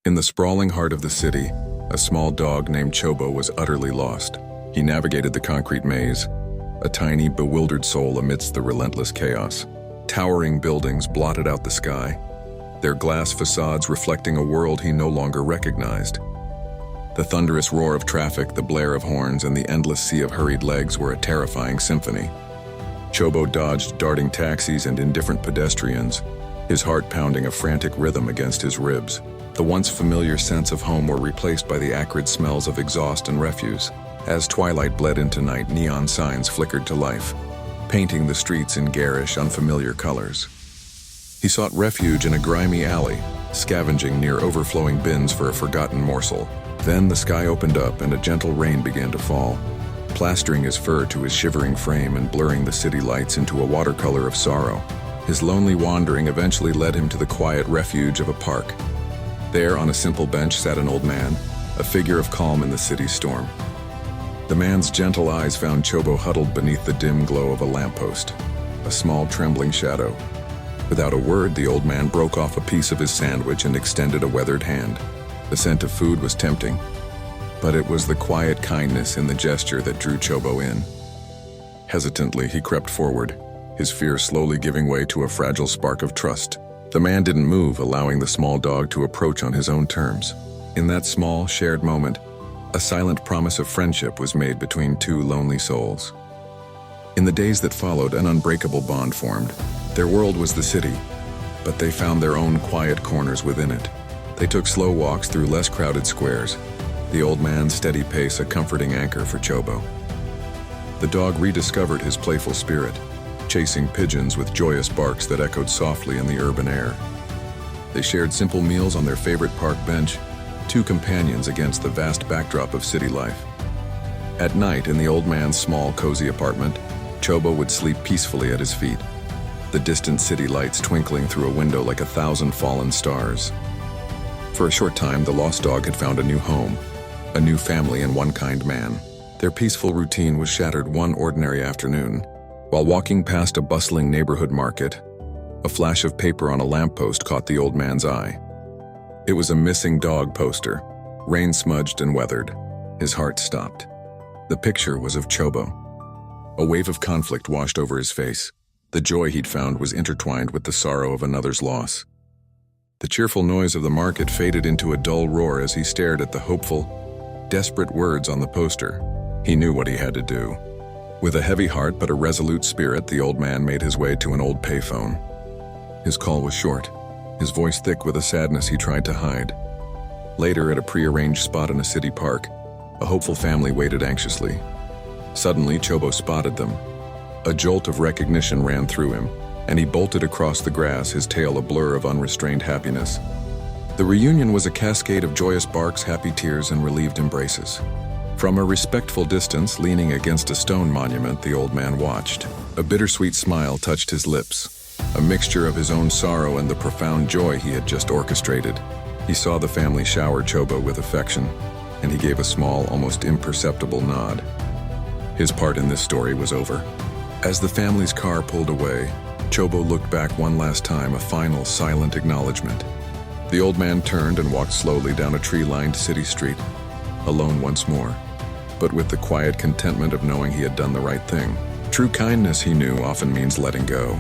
In the sprawling heart of the city, a small dog named Chobo was utterly lost. He navigated the concrete maze, a tiny, bewildered soul amidst the relentless chaos. Towering buildings blotted out the sky, their glass facades reflecting a world he no longer recognized. The thunderous roar of traffic, the blare of horns, and the endless sea of hurried legs were a terrifying symphony. Chobo dodged darting taxis and indifferent pedestrians, his heart pounding a frantic rhythm against his ribs. The once familiar scents of home were replaced by the acrid smells of exhaust and refuse. As twilight bled into night, neon signs flickered to life, painting the streets in garish, unfamiliar colors. He sought refuge in a grimy alley, scavenging near overflowing bins for a forgotten morsel. Then the sky opened up and a gentle rain began to fall, plastering his fur to his shivering frame and blurring the city lights into a watercolor of sorrow. His lonely wandering eventually led him to the quiet refuge of a park. There, on a simple bench, sat an old man, a figure of calm in the city's storm. The man's gentle eyes found Chobo huddled beneath the dim glow of a lamppost, a small trembling shadow. Without a word, the old man broke off a piece of his sandwich and extended a weathered hand. The scent of food was tempting, but it was the quiet kindness in the gesture that drew Chobo in. Hesitantly, he crept forward, his fear slowly giving way to a fragile spark of trust. The man didn't move, allowing the small dog to approach on his own terms. In that small, shared moment, a silent promise of friendship was made between two lonely souls. In the days that followed, an unbreakable bond formed. Their world was the city, but they found their own quiet corners within it. They took slow walks through less crowded squares, the old man's steady pace a comforting anchor for Chobo. The dog rediscovered his playful spirit, chasing pigeons with joyous barks that echoed softly in the urban air. They shared simple meals on their favorite park bench, two companions against the vast backdrop of city life. At night, in the old man's small, cozy apartment, Chobo would sleep peacefully at his feet, the distant city lights twinkling through a window like 1,000 fallen stars. For a short time, the lost dog had found a new home, a new family, and one kind man. Their peaceful routine was shattered one ordinary afternoon. While walking past a bustling neighborhood market, a flash of paper on a lamppost caught the old man's eye. It was a missing dog poster, rain-smudged and weathered. His heart stopped. The picture was of Chobo. A wave of conflict washed over his face. The joy he'd found was intertwined with the sorrow of another's loss. The cheerful noise of the market faded into a dull roar as he stared at the hopeful, desperate words on the poster. He knew what he had to do. With a heavy heart but a resolute spirit, the old man made his way to an old payphone. His call was short, his voice thick with a sadness he tried to hide. Later, at a prearranged spot in a city park, a hopeful family waited anxiously. Suddenly, Chobo spotted them. A jolt of recognition ran through him, and he bolted across the grass, his tail a blur of unrestrained happiness. The reunion was a cascade of joyous barks, happy tears, and relieved embraces. From a respectful distance, leaning against a stone monument, the old man watched. A bittersweet smile touched his lips, a mixture of his own sorrow and the profound joy he had just orchestrated. He saw the family shower Chobo with affection, and he gave a small, almost imperceptible nod. His part in this story was over. As the family's car pulled away, Chobo looked back one last time, a final, silent acknowledgement. The old man turned and walked slowly down a tree-lined city street, alone once more, but with the quiet contentment of knowing he had done the right thing. True kindness, he knew, often means letting go.